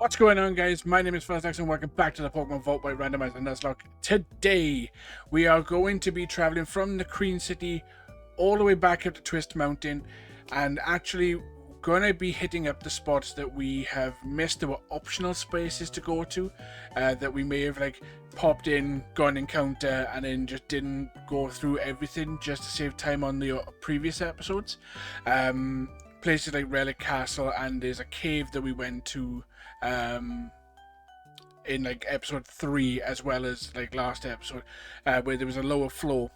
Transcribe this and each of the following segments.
What's going on, guys? My name is Fuzzlax and welcome back to the Pokemon Volt White Randomised Nuzlocke. Today, we are going to be traveling from the City all the way back up to Twist Mountain and actually going to be hitting up the spots that we have missed. There were optional spaces to go to that we may have popped in, gone encounter, and then just didn't go through everything just to save time on the previous episodes. Places like Relic Castle, and there's a cave that we went to in episode 3 as well as last episode where there was a lower floor.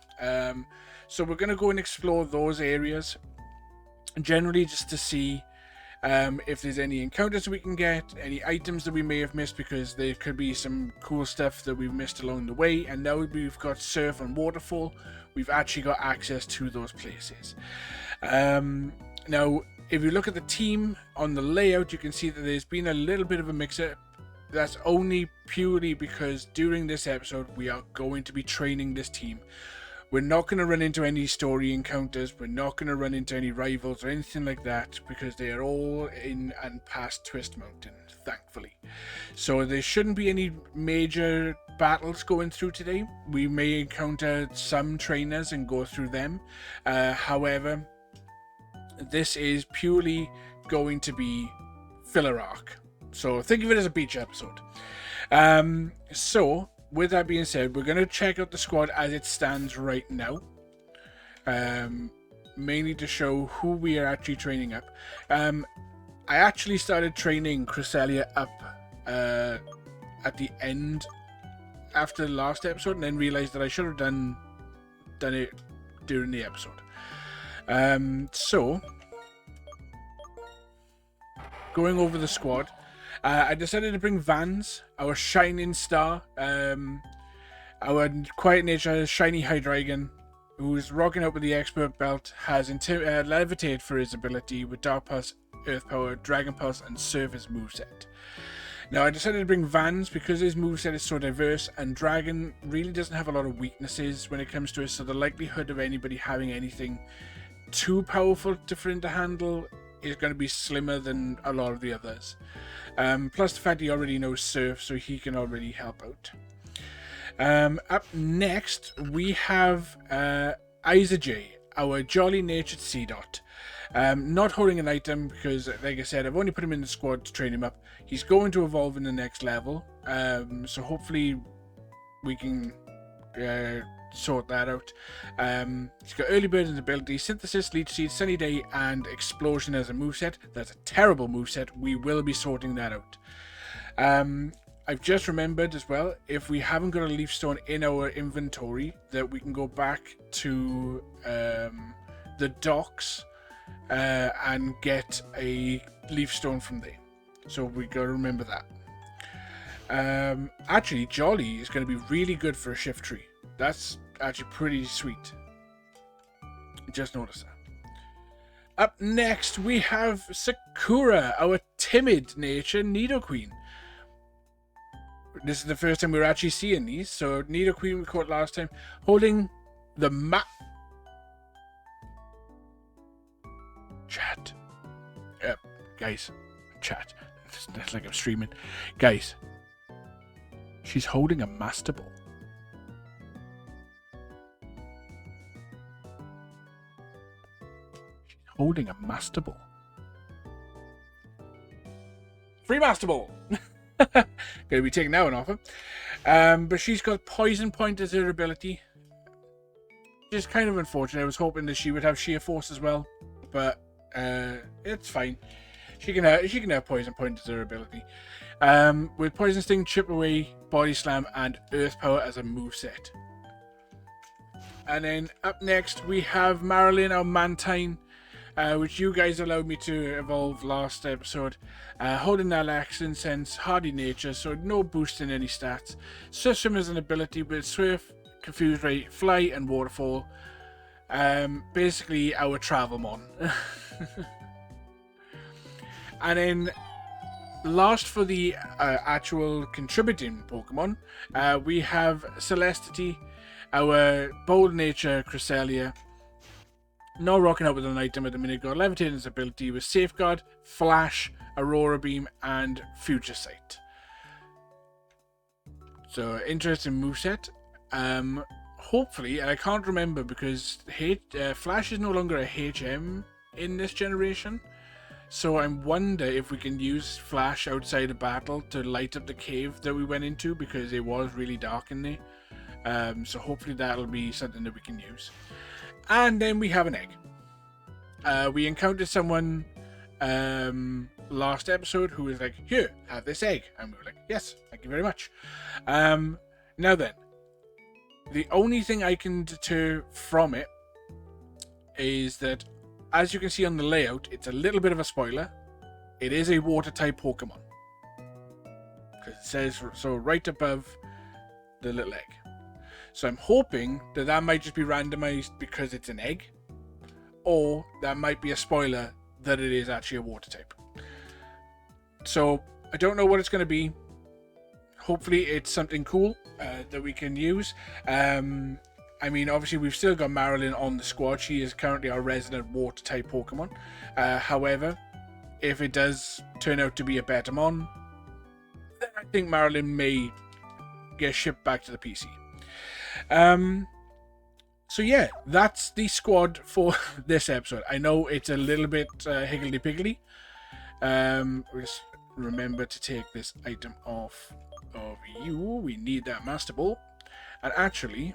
So we're going to go and explore those areas generally just to see if there's any encounters we can get, any items that we may have missed, because there could be some cool stuff that we've missed along the way. And now we've got Surf and Waterfall, we've actually got access to those places. Now if you look at the team on the layout, you can see that there's been a little bit of a mix-up. That's only purely because during this episode we are going to be training this team. We're not going to run into any story encounters, we're not going to run into any rivals or anything like that, because they are all in and past Twist Mountain, thankfully. So there shouldn't be any major battles going through today. We may encounter some trainers and go through them. However, this is purely going to be filler arc. So think of it as a beach episode. So with that being said, we're going to check out the squad as it stands right now. Mainly to show who we are actually training up. I actually started training Cresselia up at the end after the last episode, and then realized that I should have done it during the episode. So going over the squad, I decided to bring Vans, our shining star, our quiet nature shiny Hydreigon, who's rocking out with the expert belt, has levitate for his ability with Dark Pulse, Earth Power, Dragon Pulse, and Surf as moveset. Now I decided to bring Vans because his moveset is so diverse, and Dragon really doesn't have a lot of weaknesses when it comes to it, so the likelihood of anybody having anything too powerful for him to handle is going to be slimmer than a lot of the others. Plus the fact he already knows Surf, so he can already help out. Up next we have Isajay, our jolly natured Seedot. Not holding an item because, like I said, I've only put him in the squad to train him up. He's going to evolve in the next level, so hopefully we can sort that out. He's got Early Bird as an ability, Synthesis, Leech Seed, Sunny Day, and Explosion as a moveset. That's a terrible moveset. We will be sorting that out. I've just remembered as well, if we haven't got a Leaf Stone in our inventory, that we can go back to the docks and get a Leaf Stone from there. So we got to remember that. Actually, Jolly is going to be really good for a Shift Tree. That's actually pretty sweet. Just noticed that. Up next, we have Sakura, our timid nature Nidoqueen. This is the first time we're actually seeing these. So Nidoqueen we caught last time, holding the map. Chat. Guys, chat. That's like I'm streaming. Guys, she's holding a Master Ball. Holding a Master Ball. Free Master Ball! Gonna be taking that one off her. But she's got Poison Point as her ability. Which is kind of unfortunate. I was hoping that she would have Sheer Force as well. But it's fine. She can have Poison Point as her ability. With Poison Sting, Chip Away, Body Slam, and Earth Power as a moveset. And then up next we have Marilyn, our Mantine, which you guys allowed me to evolve last episode. Holding Nalax, Incense, Hardy Nature, so no boost in any stats. Surf Swim as an ability with Swift, Confuse Ray, Fly, and Waterfall. Basically our Travelmon. And then last for the actual contributing Pokemon, we have Celestity, our Bold Nature Cresselia, Not rocking out with an item at the minute. Got Levitating's ability with Safeguard, Flash, Aurora Beam, and Future Sight. So, interesting moveset. Hopefully, and I can't remember because Flash is no longer a HM in this generation. So I wonder if we can use Flash outside of battle to light up the cave that we went into, because it was really dark in there. So hopefully that'll be something that we can use. And then we have an egg. We encountered someone last episode who was like, "Here, have this egg." And we were like, "Yes, thank you very much." Now then, the only thing I can deter from it is that, as you can see on the layout, it's a little bit of a spoiler. It is a water-type Pokemon. Because it says so right above the little egg. So I'm hoping that that might just be randomized because it's an egg. Or that might be a spoiler that it is actually a water-type. So I don't know what it's going to be. Hopefully it's something cool that we can use. I mean, obviously, we've still got Marilyn on the squad. She is currently our resident water-type Pokemon. However, if it does turn out to be a Betamon, then I think Marilyn may get shipped back to the PC. So yeah, that's the squad for this episode. I know it's a little bit higgledy-piggledy. Just remember to take this item off of you. We need that Master Ball. And actually,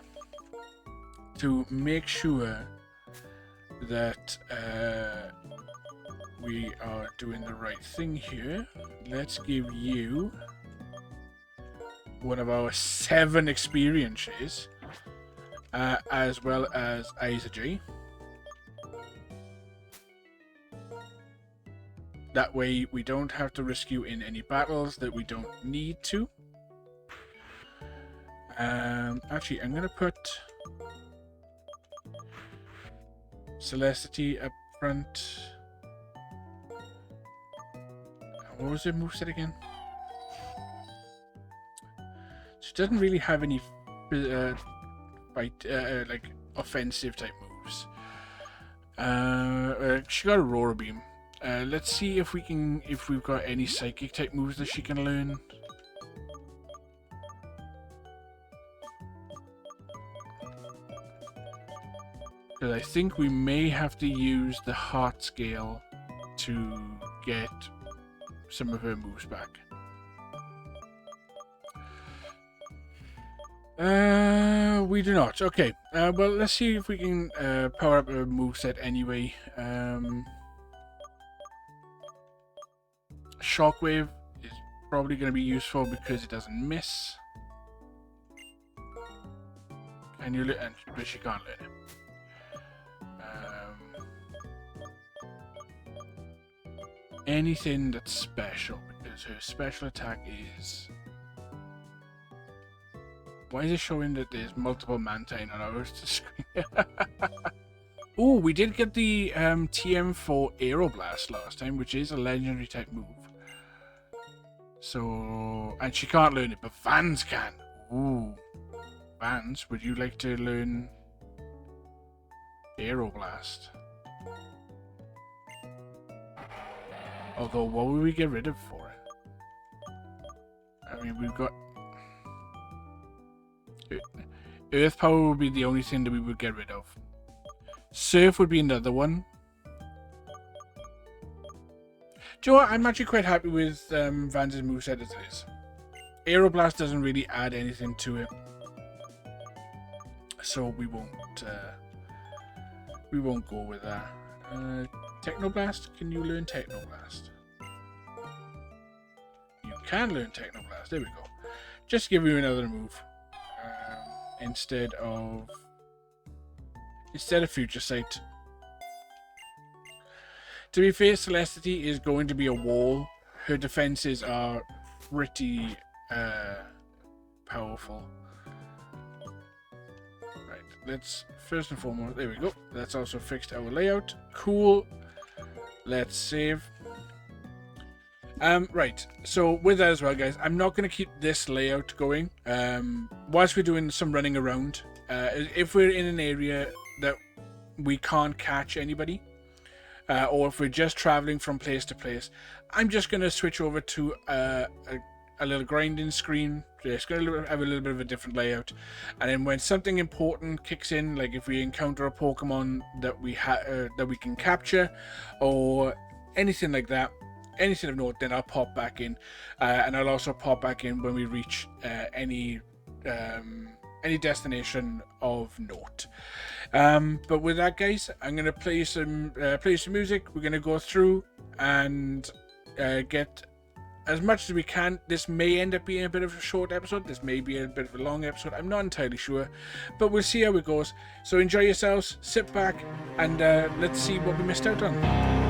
to make sure that we are doing the right thing here, let's give you one of our 7 experiences, as well as Isa G. That way we don't have to risk you in any battles that we don't need to. Actually, I'm going to put Celesity up front. What was it moveset again? She doesn't really have any like offensive type moves. She got Aurora Beam. Let's see if we've got any psychic type moves that she can learn. Because I think we may have to use the heart scale to get some of her moves back. We do not. Okay. Well, let's see if we can power up a moveset anyway. Shockwave is probably going to be useful because it doesn't miss. Can you learn? But she can't learn it. Anything that's special, because her special attack is... Why is it showing that there's multiple Mantine on our screen? Oh, we did get the TM for Aeroblast last time, which is a legendary type move. So, and she can't learn it, but Vans can. Ooh. Vans, would you like to learn Aeroblast? Although, what would we get rid of for it? I mean, we've got... Earth Power would be the only thing that we would get rid of. Surf would be another one. Do you know what? I'm actually quite happy with Vans' moveset as it is. Aeroblast doesn't really add anything to it. So we won't go with that. Technoblast? Can you learn Technoblast? You can learn Technoblast. There we go. Just give you another move. Instead of Future Sight. To be fair, Celesity is going to be a wall. Her defenses are pretty powerful. Right, let's first and foremost, there we go. That's also fixed our layout. Cool. Let's save. Right, so with that as well, guys, I'm not going to keep this layout going. Whilst we're doing some running around, if we're in an area that we can't catch anybody, or if we're just traveling from place to place, I'm just going to switch over to a little grinding screen. It's going to have a little bit of a different layout, and then when something important kicks in, like if we encounter a Pokemon that we can capture, or anything like that, anything of note, then I'll pop back in, and I'll also pop back in when we reach any destination of note. But with that, guys, I'm gonna play some music. We're gonna go through and get as much as we can. This may end up being a bit of a short episode. This may be a bit of a long episode. I'm not entirely sure, but we'll see how it goes. So enjoy yourselves, sit back, and let's see what we missed out on.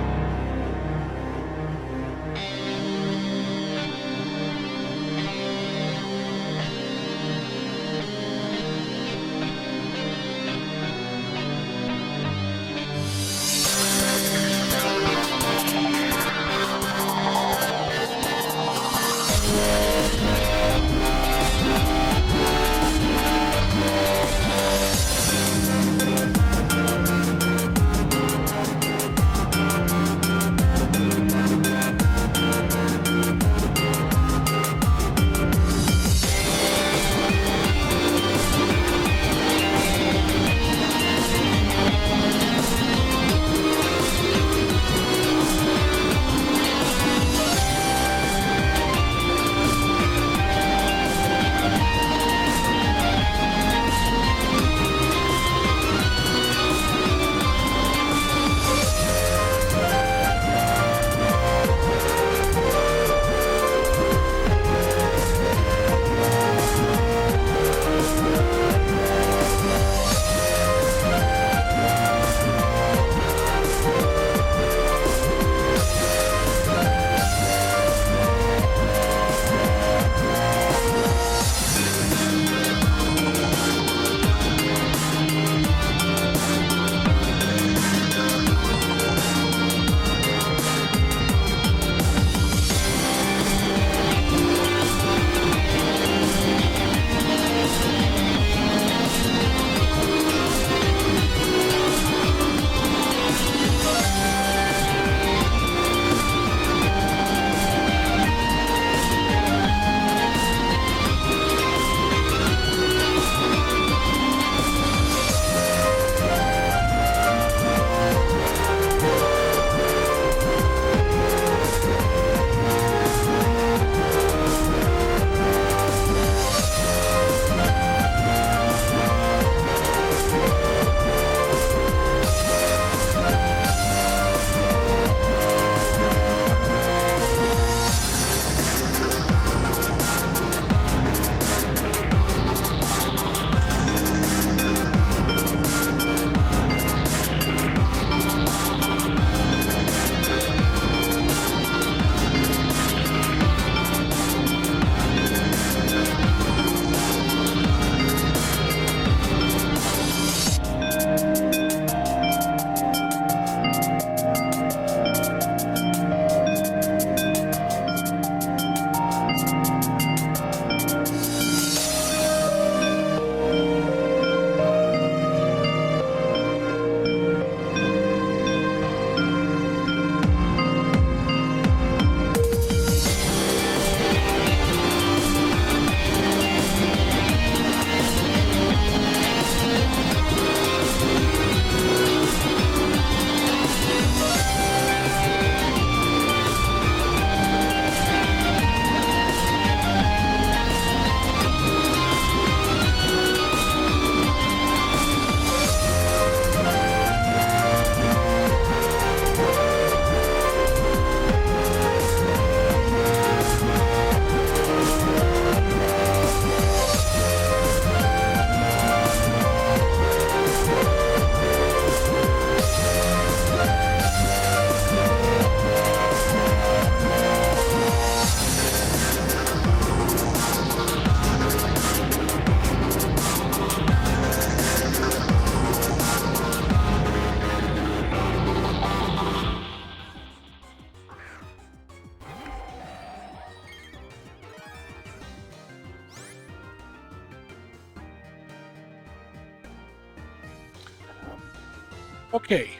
Okay,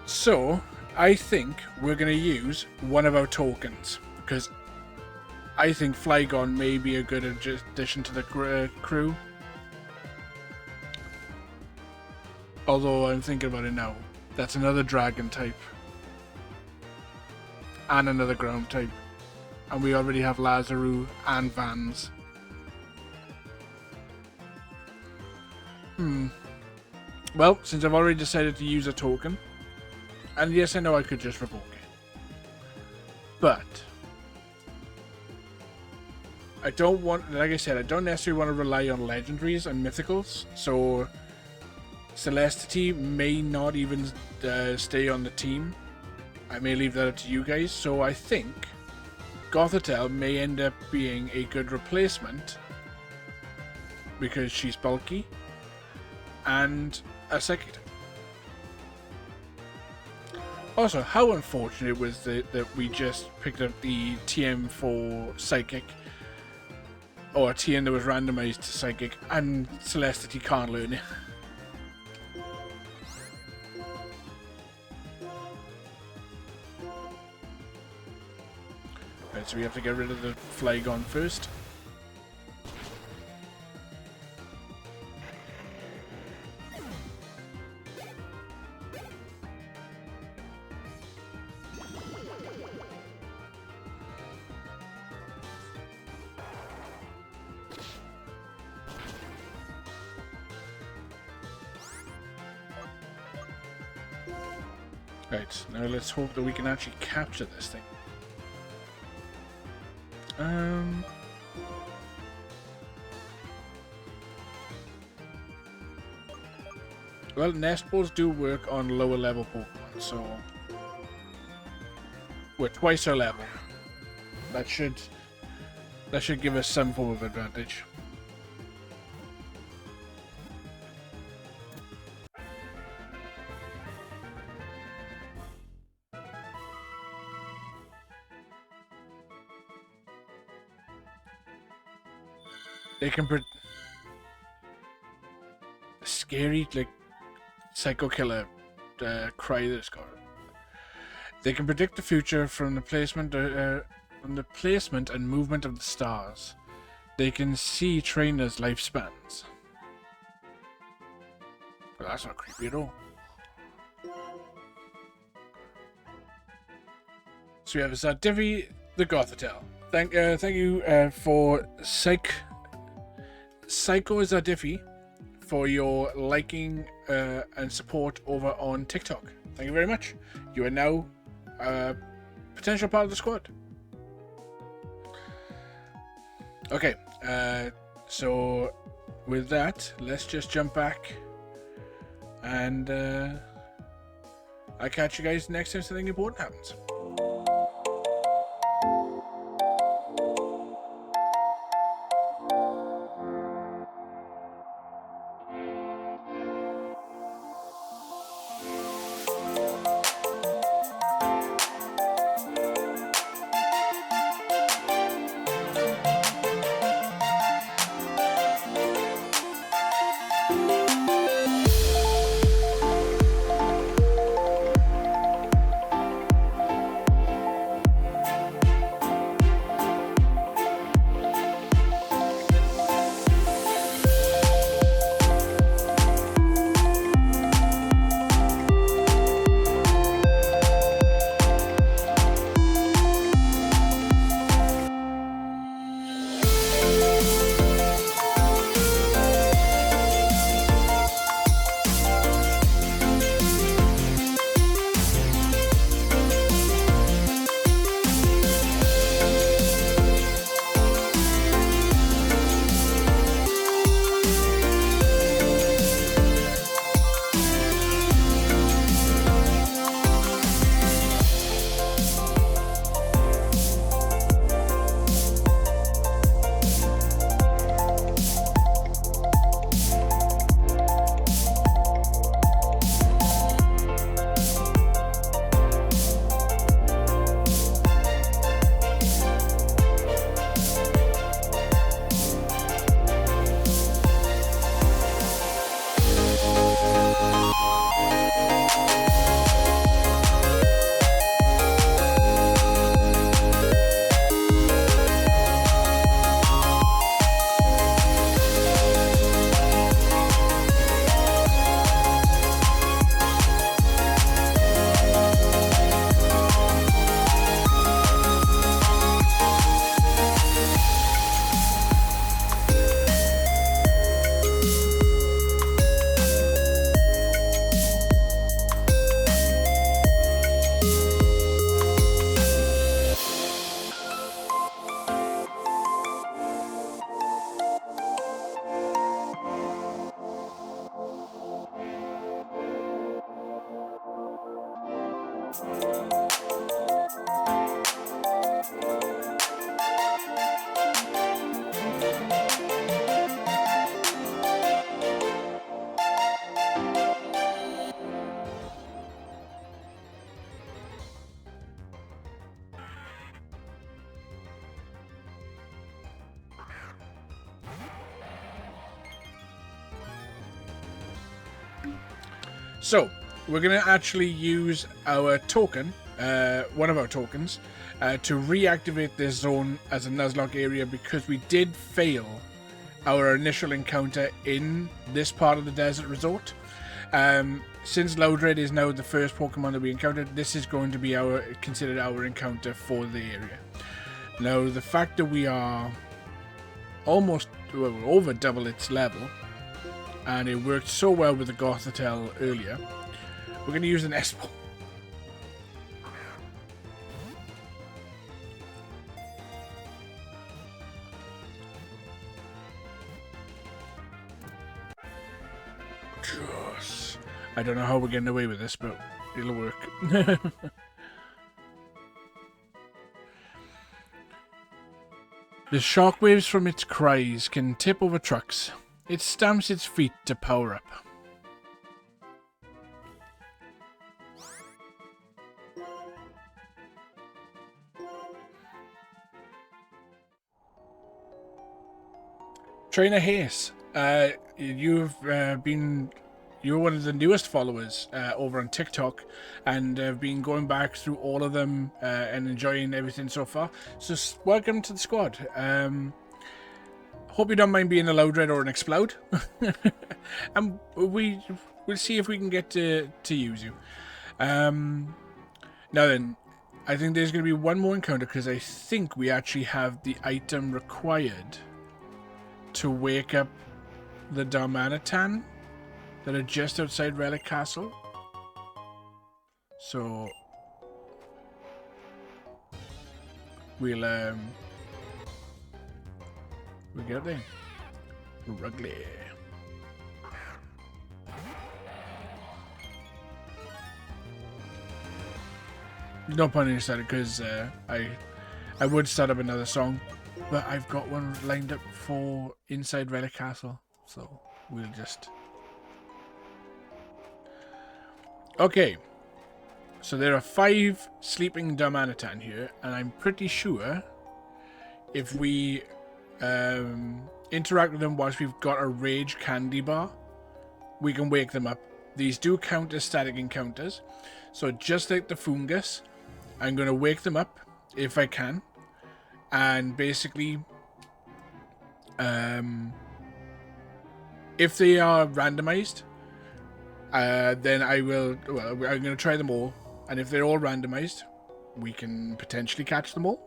so I think we're going to use one of our tokens, because I think Flygon may be a good addition to the crew. Although I'm thinking about it now, that's another dragon type. And another ground type. And we already have Lazarus and Vans. Well, since I've already decided to use a token, and yes, I know I could just revoke it, but I don't want, like I said, I don't necessarily want to rely on legendaries and mythicals, so Celesity may not even stay on the team. I may leave that up to you guys, so I think Gothitelle may end up being a good replacement because she's bulky and a psychic type. Also, how unfortunate was it that we just picked up the TM for Psychic, or a TM that was randomized to Psychic, and Celesity can't learn it. Right, so we have to get rid of the Flygon first. Right, now let's hope that we can actually capture this thing. Well, nest balls do work on lower level Pokemon, so we're twice our level. That should give us some form of advantage. They can scary, like Psycho Killer cry that's got it. They can predict the future from the placement and movement of the stars. They can see trainers' lifespans. Well, that's not creepy at all. So we have Zadivi the Gothitelle. Thank you for Psycho Zadifi for your liking and support over on TikTok. Thank you very much. You are now a potential part of the squad. Okay, so with that, let's just jump back and I'll catch you guys next time something important happens. So we're going to actually use our token, one of our tokens, to reactivate this zone as a Nuzlocke area, because we did fail our initial encounter in this part of the desert resort. Since Loudred is now the first Pokemon that we encountered, this is going to be considered our encounter for the area. Now, the fact that we are almost over double its level, and it worked so well with the Gothitelle earlier, we're going to use an Espo. I don't know how we're getting away with this, but it'll work. The shockwaves from its cries can tip over trucks. It stamps its feet to power up. Trainer Hayes, you're one of the newest followers over on TikTok, and have been going back through all of them and enjoying everything so far. So welcome to the squad. Hope you don't mind being a Loudred or an Explode. And we'll see if we can get to use you. Now then, I think there's going to be one more encounter, because I think we actually have the item required to wake up the Darmanitan that are just outside Relic Castle. So we'll get there. Ruggly. No pun intended, because I would start up another song, but I've got one lined up for inside Relic Castle, so we'll just... Okay, so there are 5 sleeping Darmanitan here, and I'm pretty sure if we interact with them whilst we've got a Rage Candy Bar, we can wake them up. These do count as static encounters, so just like the Fungus, I'm going to wake them up if I can, and basically, if they are randomized, then I will, well, I'm going to try them all, and if they're all randomized, we can potentially catch them all.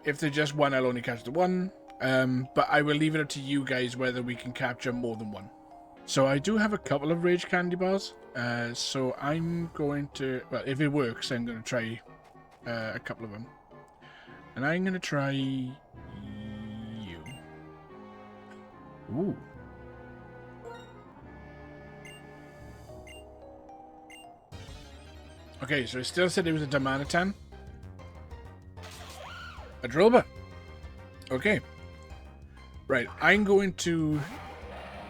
If they're just one, I'll only catch the one, but I will leave it up to you guys whether we can capture more than one. So I do have a couple of Rage Candy Bars, so I'm going to, well, if it works, I'm going to try a couple of them. And I'm going to try you. Ooh. Okay, so it still said it was a Darmanitan. A Drillbur. Okay. Right, I'm going to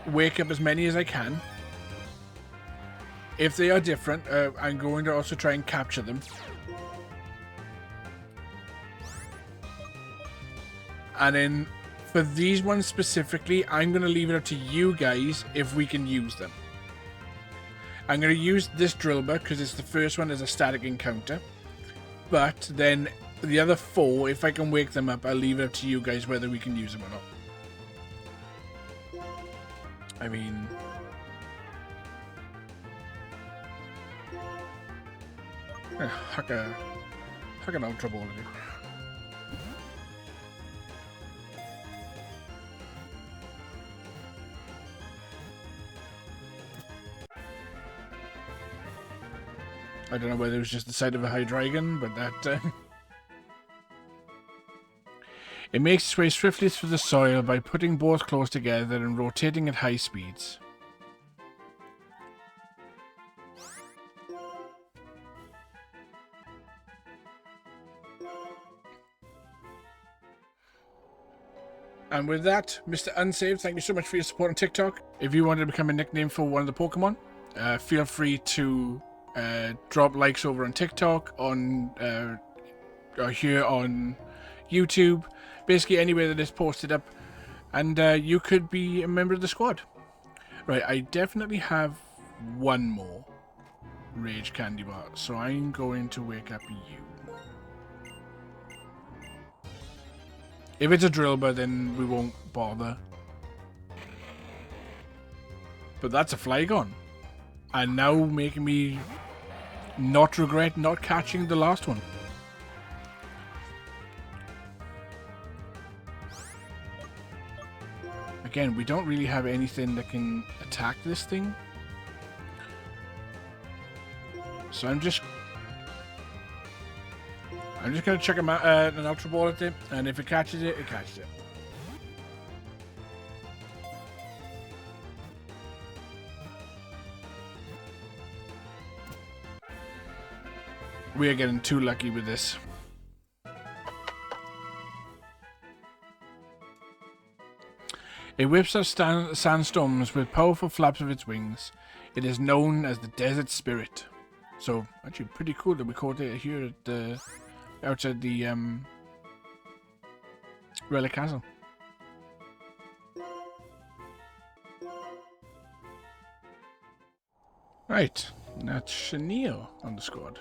wake up as many as I can. If they are different, I'm going to also try and capture them. And then, for these ones specifically, I'm going to leave it up to you guys if we can use them. I'm going to use this Drillbur because it's the first one as a static encounter. But then the other 4, if I can wake them up, I'll leave it up to you guys whether we can use them or not. I mean... Huck an Ultra Ball at it. I don't know whether it was just the sight of a Hydreigon, but that... It makes its way swiftly through the soil by putting both close together and rotating at high speeds. And with that, Mr. Unsaved, thank you so much for your support on TikTok. If you wanted to become a nickname for one of the Pokemon, feel free to drop likes over on TikTok, or here on YouTube, basically anywhere that is posted up, and you could be a member of the squad. Right, I definitely have one more rage candy bar. So I'm going to wake up you. If it's a Drillbur, then we won't bother. But that's a Flygon. And now making me not regret not catching the last one. Again, we don't really have anything that can attack this thing. So I'm just going to chuck an Ultra Ball at it, and if it catches it, it catches it. We are getting too lucky with this. It whips up sandstorms with powerful flaps of its wings. It is known as the Desert Spirit. So, actually pretty cool that we caught it here at the outside the Relic Castle. Right, that's Chenille on the squad.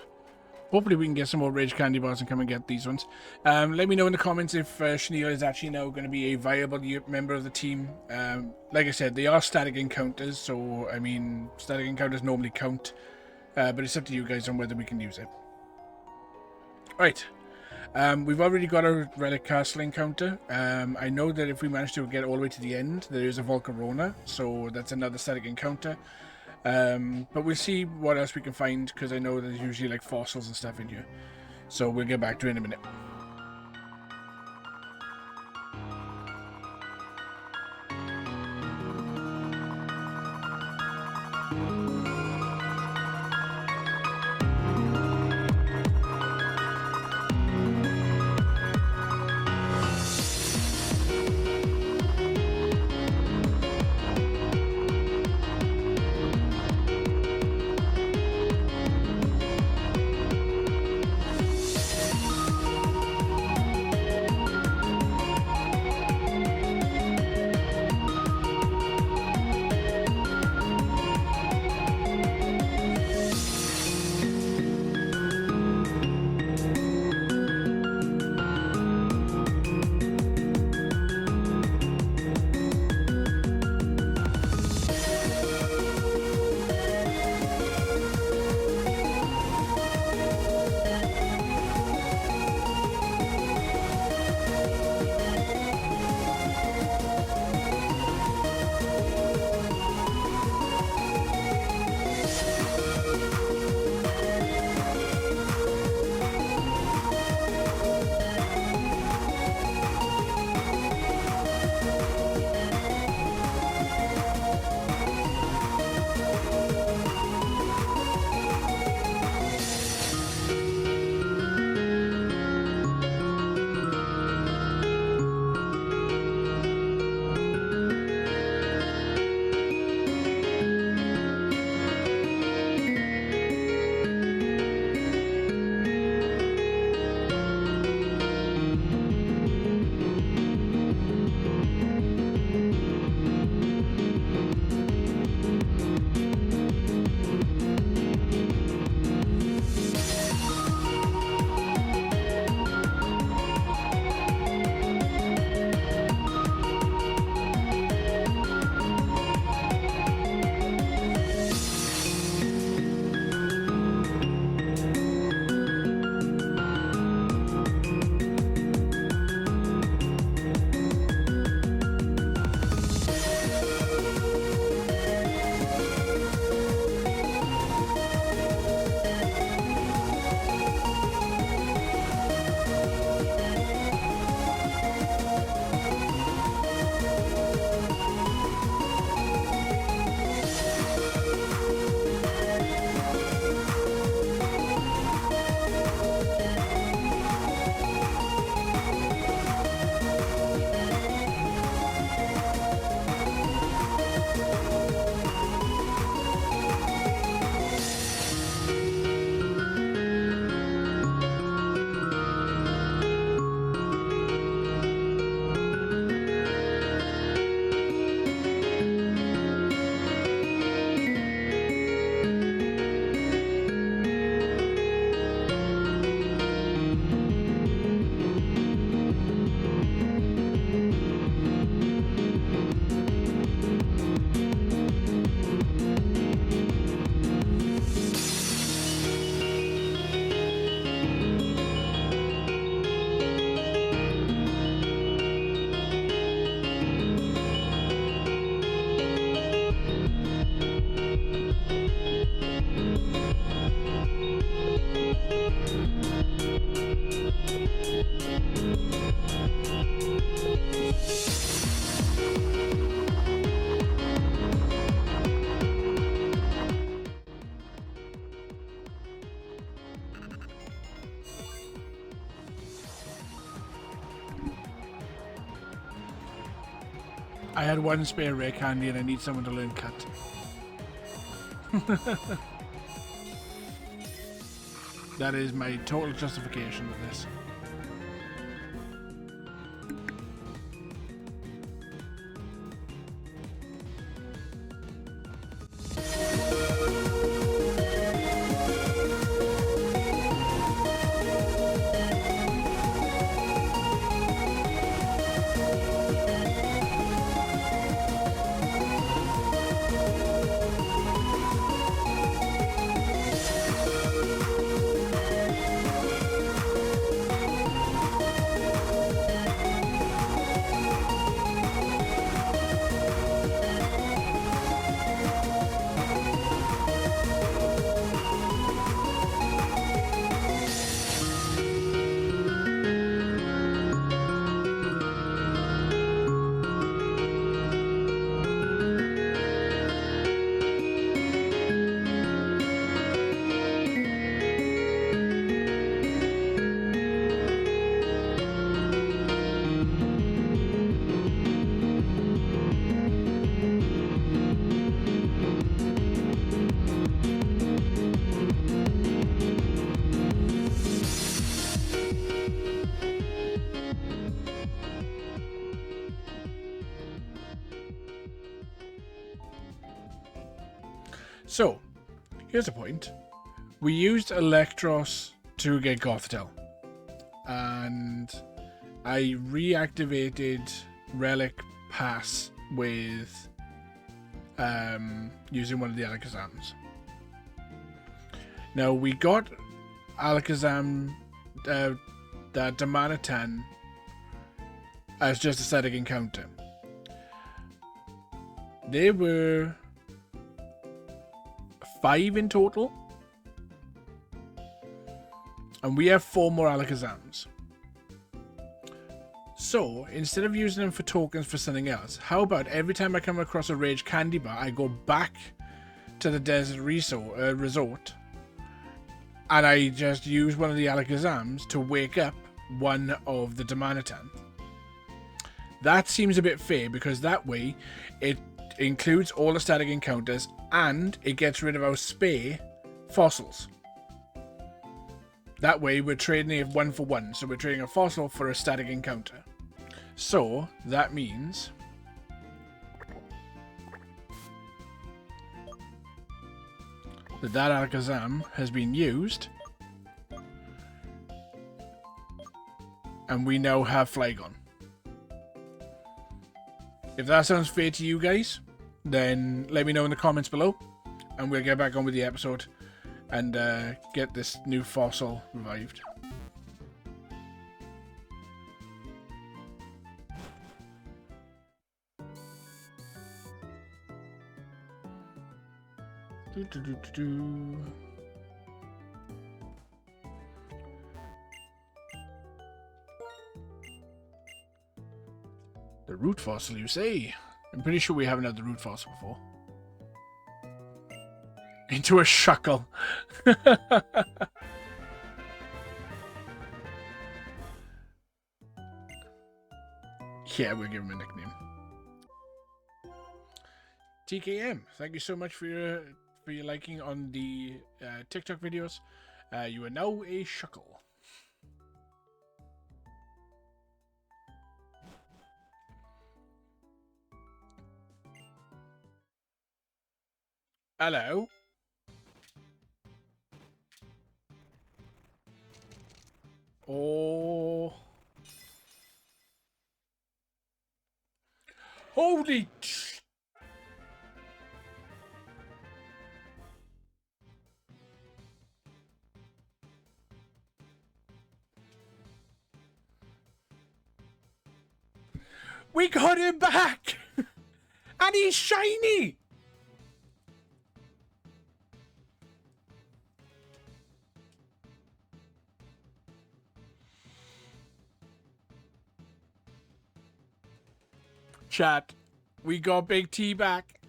Hopefully we can get some more Rage Candy Bars and come and get these ones. Let me know in the comments if Chenille is actually now going to be a viable member of the team. Like I said, they are static encounters, so I mean, static encounters normally count. But it's up to you guys on whether we can use it. Right. We've already got a Relic Castle encounter. I know that if we manage to get all the way to the end, there is a Volcarona, so that's another static encounter. But we'll see what else we can find, because I know there's usually like fossils and stuff in here. So we'll get back to it in a minute. I had one spare rare candy and I need someone to learn cut. That is my total justification of this. So, here's a point. We used Electros to get Gothitelle. And I reactivated Relic Pass with using one of the Alakazams. Now, we got Alakazam, that Damana as just a static encounter. There were 5 in total. And we have 4 more Alakazams. So, instead of using them for tokens for something else, how about every time I come across a Rage Candy Bar, I go back to the Desert Resort and I just use one of the Alakazams to wake up one of the Damana. That seems a bit fair because that way it includes all the static encounters and it gets rid of our spare fossils. That way we're trading it 1 for 1, so we're trading a fossil for a static encounter. So that means that Alakazam has been used and we now have Flygon. If that sounds fair to you guys, then let me know in the comments below and we'll get back on with the episode and get this new fossil revived. The root fossil, you say? I'm pretty sure we haven't had the root fossil before. Into a shuckle. Yeah, we'll give him a nickname. TKM, thank you so much for your liking on the TikTok videos. You are now a shuckle. Hello. Oh. Holy. We got him back! And he's shiny! Chat, we got Big T back.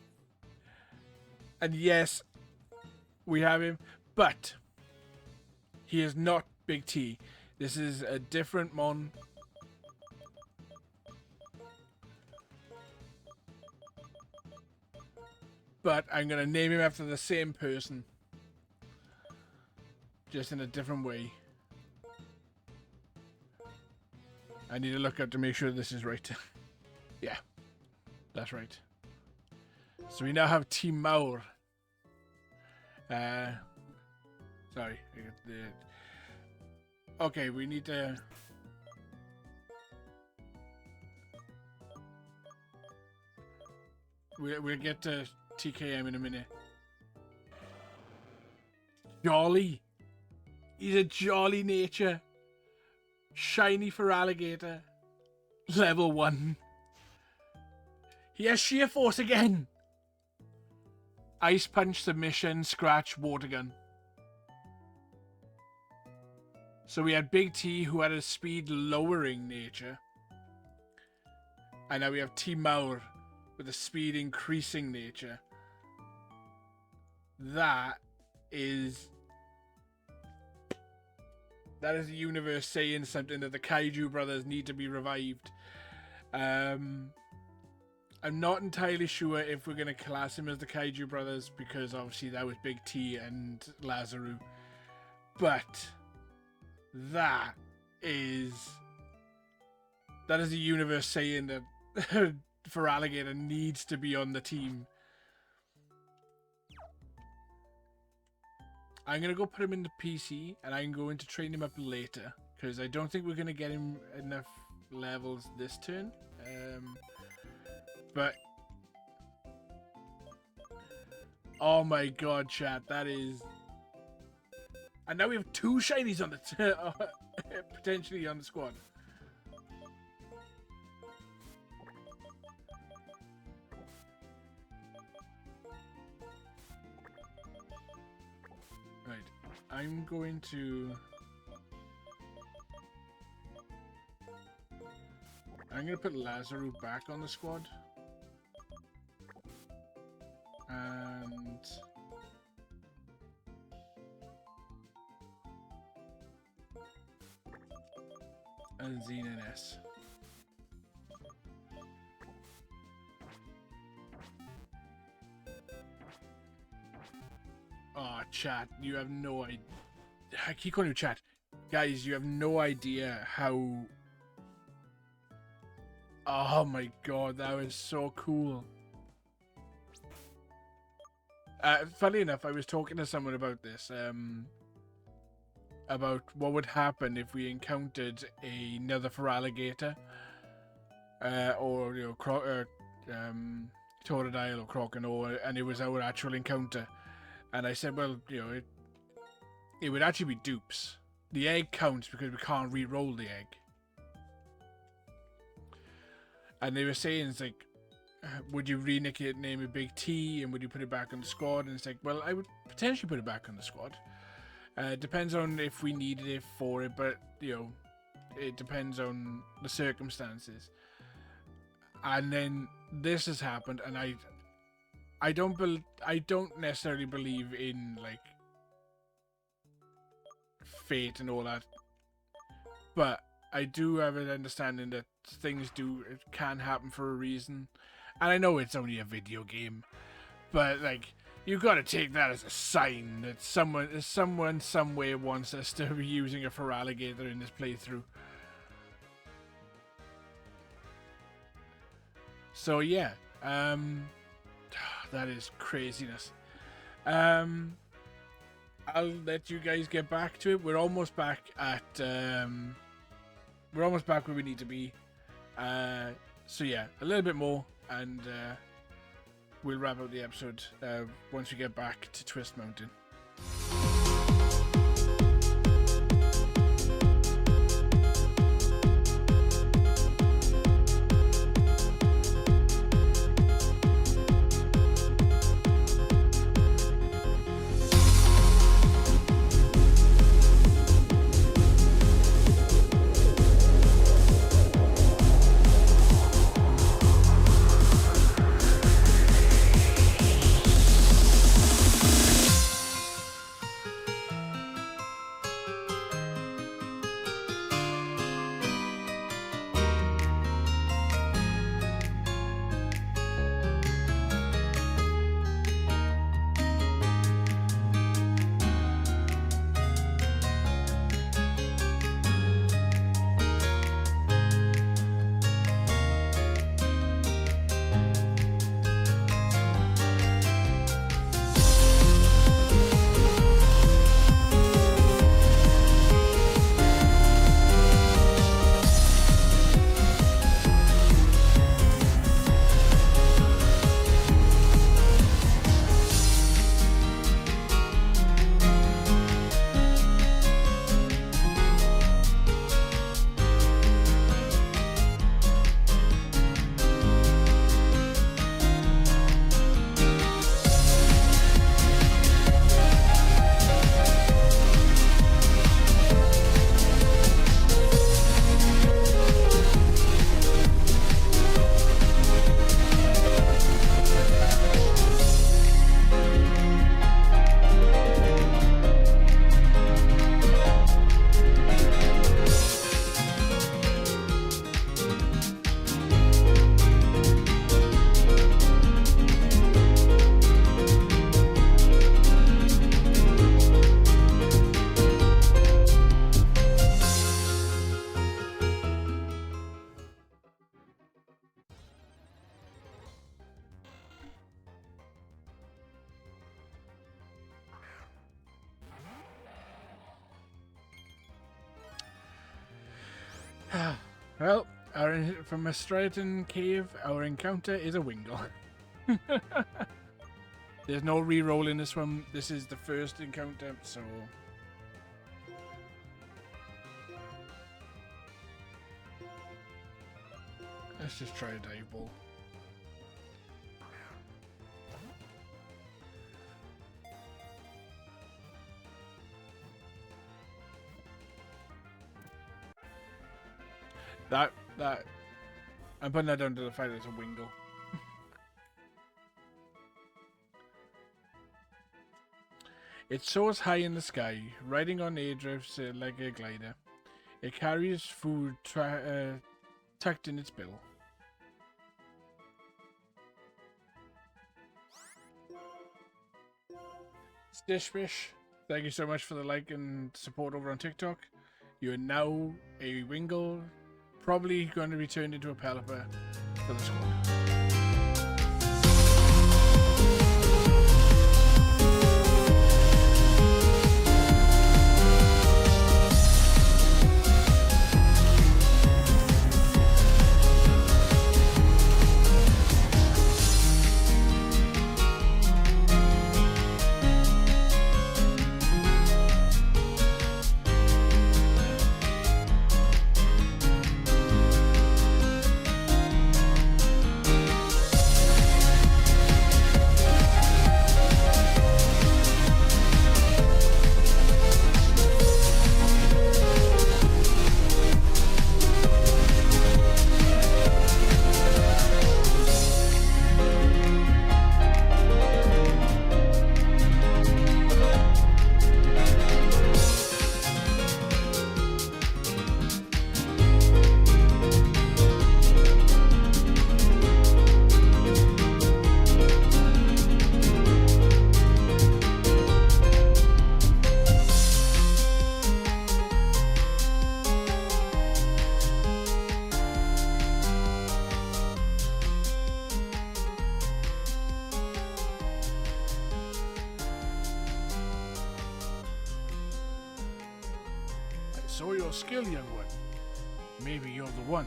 And yes, we have him, but he is not Big T. This is a different Mon. but I'm going to name him after the same person. Just in a different way. I need to look up to make sure this is right. Yeah, that's right. So we now have Team Maur. Sorry. Okay, we need to... We'll get to TKM in a minute. Jolly. He's a jolly nature. Shiny for alligator. Level 1. He has sheer force again. Ice punch, submission, scratch, water gun. So we had Big T, who had a speed lowering nature. And now we have T Maur with a speed increasing nature. That is the universe saying something that the Kaiju brothers need to be revived. I'm not entirely sure if we're going to class him as the Kaiju brothers, because obviously that was Big T and Lazaru. But that is the universe saying that for Alligator needs to be on the team. I'm going to go put him in the PC, and I'm going to train him up later, because I don't think we're going to get him enough levels this turn. But oh my god, chat, that is... And now we have 2 shinies on the potentially on the squad. Right, I'm going to put Lazaru back on the squad. And Xenon S. Oh, chat, you have no idea. I keep calling you chat. Guys, you have no idea how... Oh my god, that was so cool. Funny enough, I was talking to someone about this. About what would happen if we encountered another Feraligatr. Or, you know, Totodile or Croconaw, and it was our actual encounter. And I said, well, you know, it would actually be dupes. The egg counts because we can't re-roll the egg. And they were saying, it's like, would you re-nick it, name it Big T, and would you put it back on the squad? And it's like, well, I would potentially put it back on the squad. Depends on if we needed it for it, but, you know, it depends on the circumstances. And then this has happened, and I don't necessarily believe in, like, fate and all that, but I do have an understanding that things can happen for a reason. And I know it's only a video game, but, like, you gotta take that as a sign that someone somewhere wants us to be using a Feraligatr in this playthrough. So yeah, that is craziness. I'll let you guys get back to it. We're almost back at we're almost back where we need to be. So yeah, a little bit more, and we'll wrap up the episode once we get back to Twist Mountain. Well, from a Striaton cave, our encounter is a Wingle. There's no re-roll in this one. This is the first encounter, so... Let's just try a dive ball. That... I'm putting that down to the fact that it's a Wingle. It soars high in the sky, riding on air drifts like a glider. It carries food tucked in its bill. Stishfish, thank you so much for the like and support over on TikTok. You are now a Wingle, probably going to be turned into a Pelipper for the squad. Saw your skill, young one. Maybe you're the one.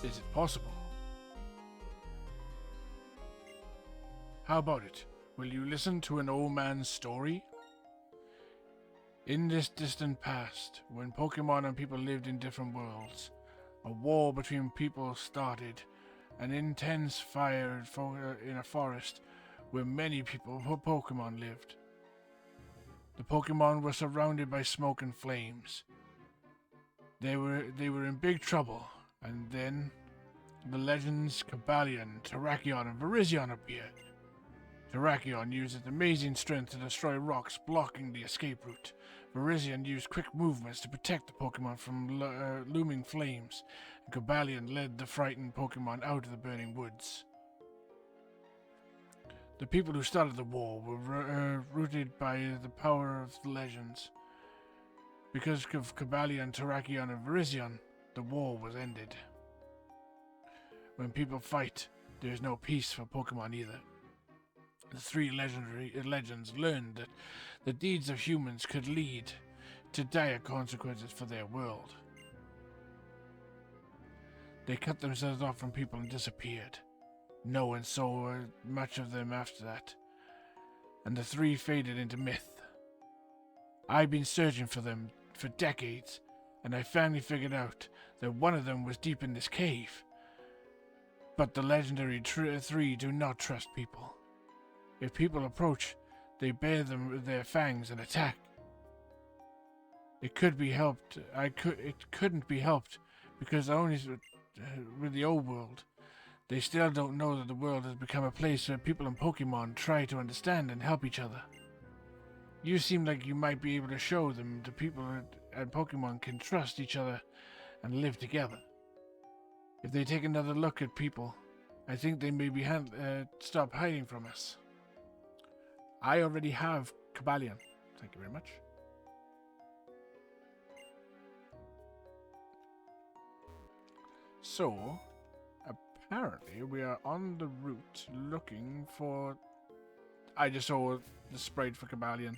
Is it possible? How about it? Will you listen to an old man's story? In this distant past, when Pokemon and people lived in different worlds, a war between people started, an intense fire in a forest where many Pokemon lived. The Pokemon were surrounded by smoke and flames. They were in big trouble, and then the legends Cobalion, Terrakion, and Virizion appeared. Terrakion used its amazing strength to destroy rocks blocking the escape route. Virizion used quick movements to protect the Pokemon from looming flames, and Cobalion led the frightened Pokemon out of the burning woods. The people who started the war were rooted by the power of the legends. Because of Cobalion, Terrakion, and Virizion, the war was ended. When people fight, there is no peace for Pokemon either. The three legends learned that the deeds of humans could lead to dire consequences for their world. They cut themselves off from people and disappeared. No one saw much of them after that, and the three faded into myth. I've been searching for them for decades, and I finally figured out that one of them was deep in this cave. But the legendary three do not trust people. If people approach, they bare them their fangs and attack. It could be helped. It couldn't be helped because only with the old world. They still don't know that the world has become a place where people and Pokemon try to understand and help each other. You seem like you might be able to show them the people and Pokemon can trust each other and live together. If they take another look at people, I think they may be stop hiding from us. I already have Cobalion. Thank you very much. So, apparently we are on the route looking for... I just saw the sprite for Cobalion.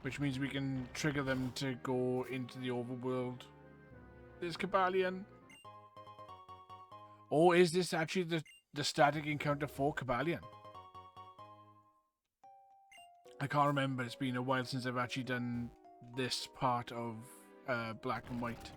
which means we can trigger them to go into the overworld. There's Cobalion. Or is this actually the static encounter for Cobalion? I can't remember. It's been a while since I've actually done this part of Black and White.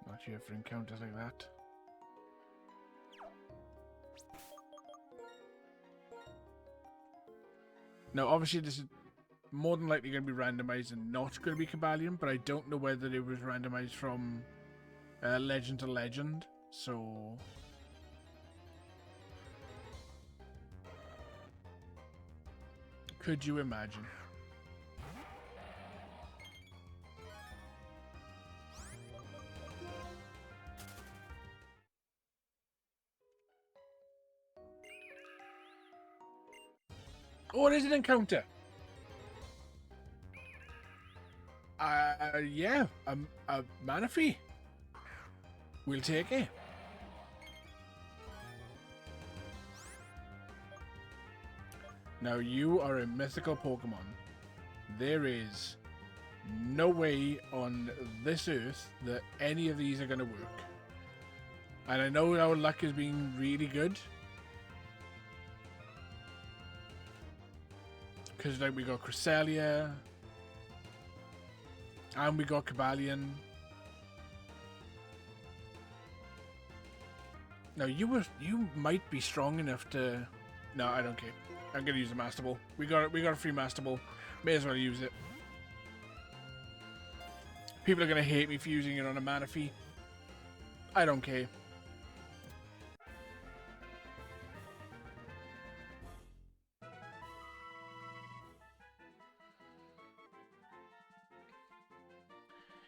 Not here for encounters like that. Now, obviously, this is more than likely going to be randomized and not going to be Cobalion, but I don't know whether it was randomized from legend to legend, so... Could you imagine? Oh, it is an encounter! Yeah, a Manaphy. We'll take it. Now, you are a mythical Pokemon. There is no way on this earth that any of these are going to work. And I know our luck has been really good. Because like we got Cresselia. And we got Cobalion. Now you might be strong enough to... No, I don't care. I'm gonna use a Master Ball. We got a free Master Ball. May as well use it. People are gonna hate me for using it on a Manaphy. I don't care.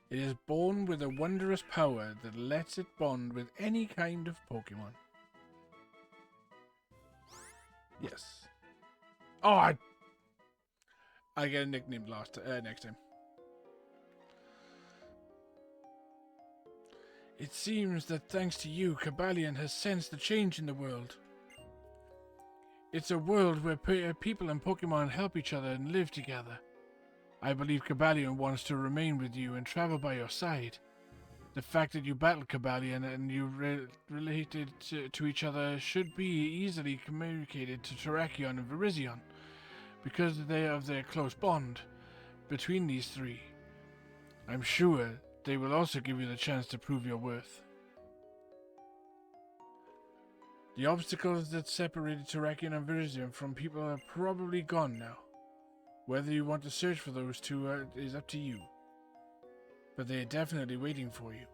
It is born with a wondrous power that lets it bond with any kind of Pokemon. Yes. Oh, I get a nickname next time. It seems that thanks to you, Cobalion has sensed the change in the world. It's a world where people and Pokemon help each other and live together. I believe Cobalion wants to remain with you and travel by your side. The fact that you battled Cobalion and you related to each other should be easily communicated to Terrakion and Virizion, because of their close bond between these three. I'm sure they will also give you the chance to prove your worth. The obstacles that separated Terrakion and Virizion from people are probably gone now. Whether you want to search for those two is up to you. But they are definitely waiting for you.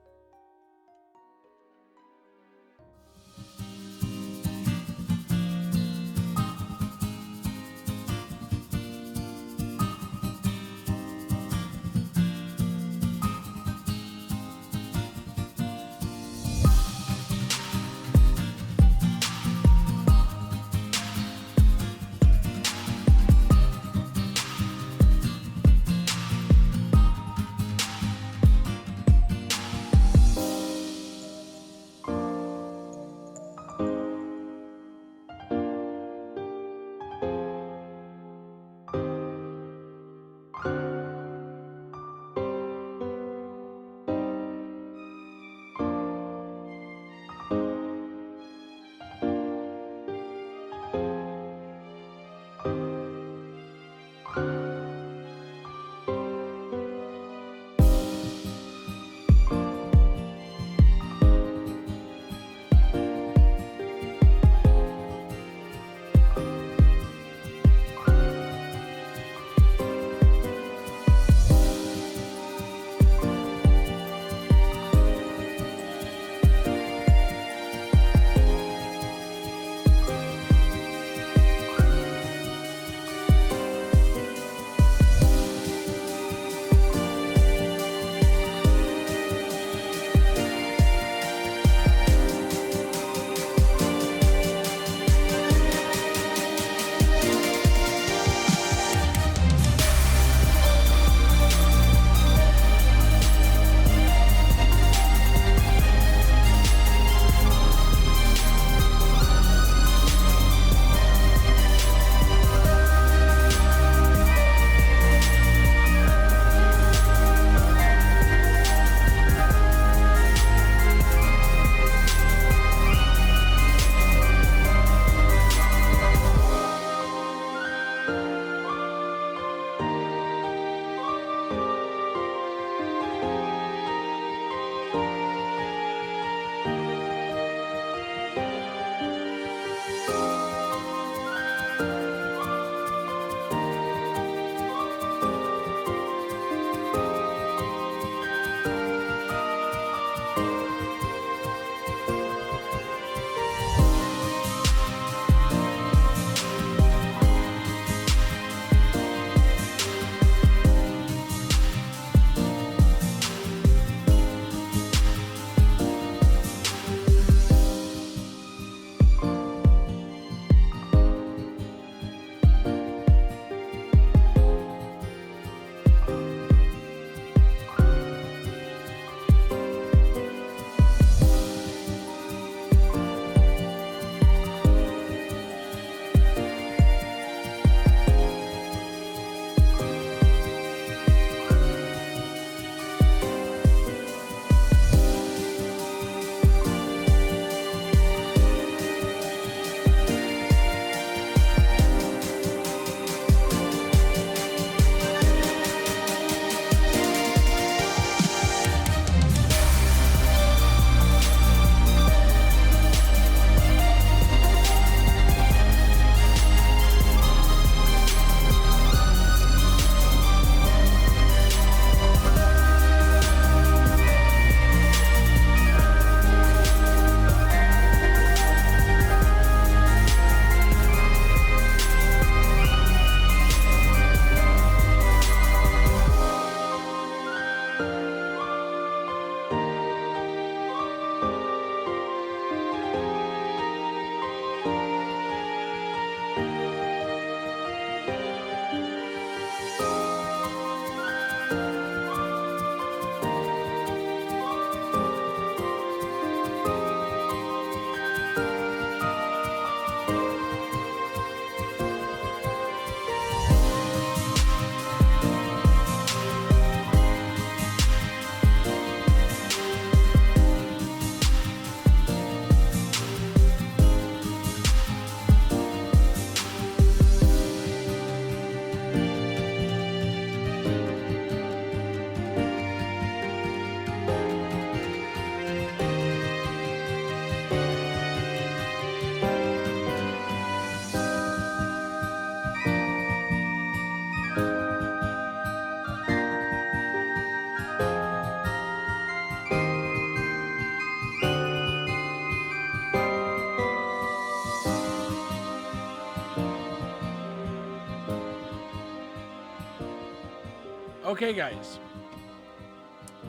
Okay, guys,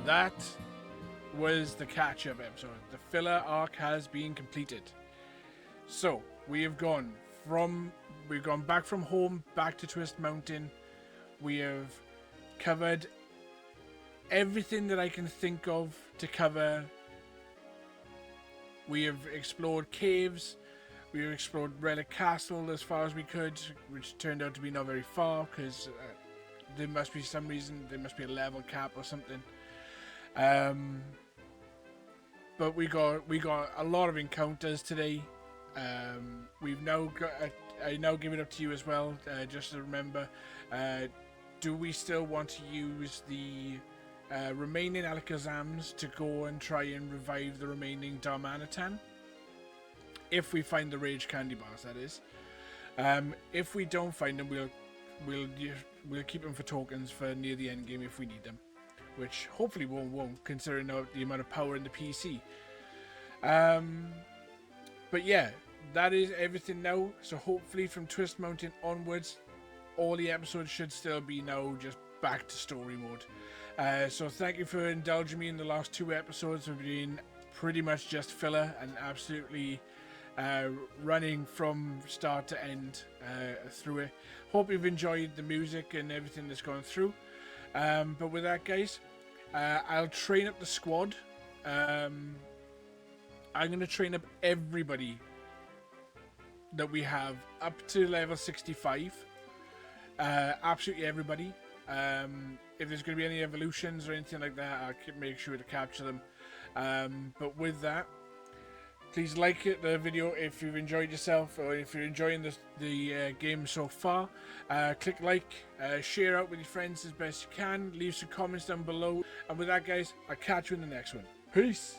that was the catch-up episode. The filler arc has been completed. So we've gone back from home back to Twist Mountain. We have covered everything that I can think of to cover. We have explored caves. We have explored Relic Castle as far as we could, which turned out to be not very far because there must be some reason. There must be a level cap or something. But we got a lot of encounters today. We've now got. I now give it up to you as well. Just to remember, do we still want to use the remaining Alakazams to go and try and revive the remaining Darmanitan? If we find the Rage Candy Bars, that is. If we don't find them, we'll keep them for tokens for near the end game if we need them, which hopefully won't considering the amount of power in the PC. But yeah, that is everything now. So hopefully from Twist Mountain onwards, all the episodes should still be now just back to story mode. So thank you for indulging me in the last 2 episodes. We've been pretty much just filler and absolutely running from start to end through it. Hope you've enjoyed the music and everything that's gone through. But with that, guys, I'll train up the squad. I'm going to train up everybody that we have up to level 65. Absolutely everybody. If there's going to be any evolutions or anything like that, I'll make sure to capture them. But with that, please like the video if you've enjoyed yourself, or if you're enjoying the game so far. Click like, share out with your friends as best you can, leave some comments down below. And with that, guys, I'll catch you in the next one. Peace!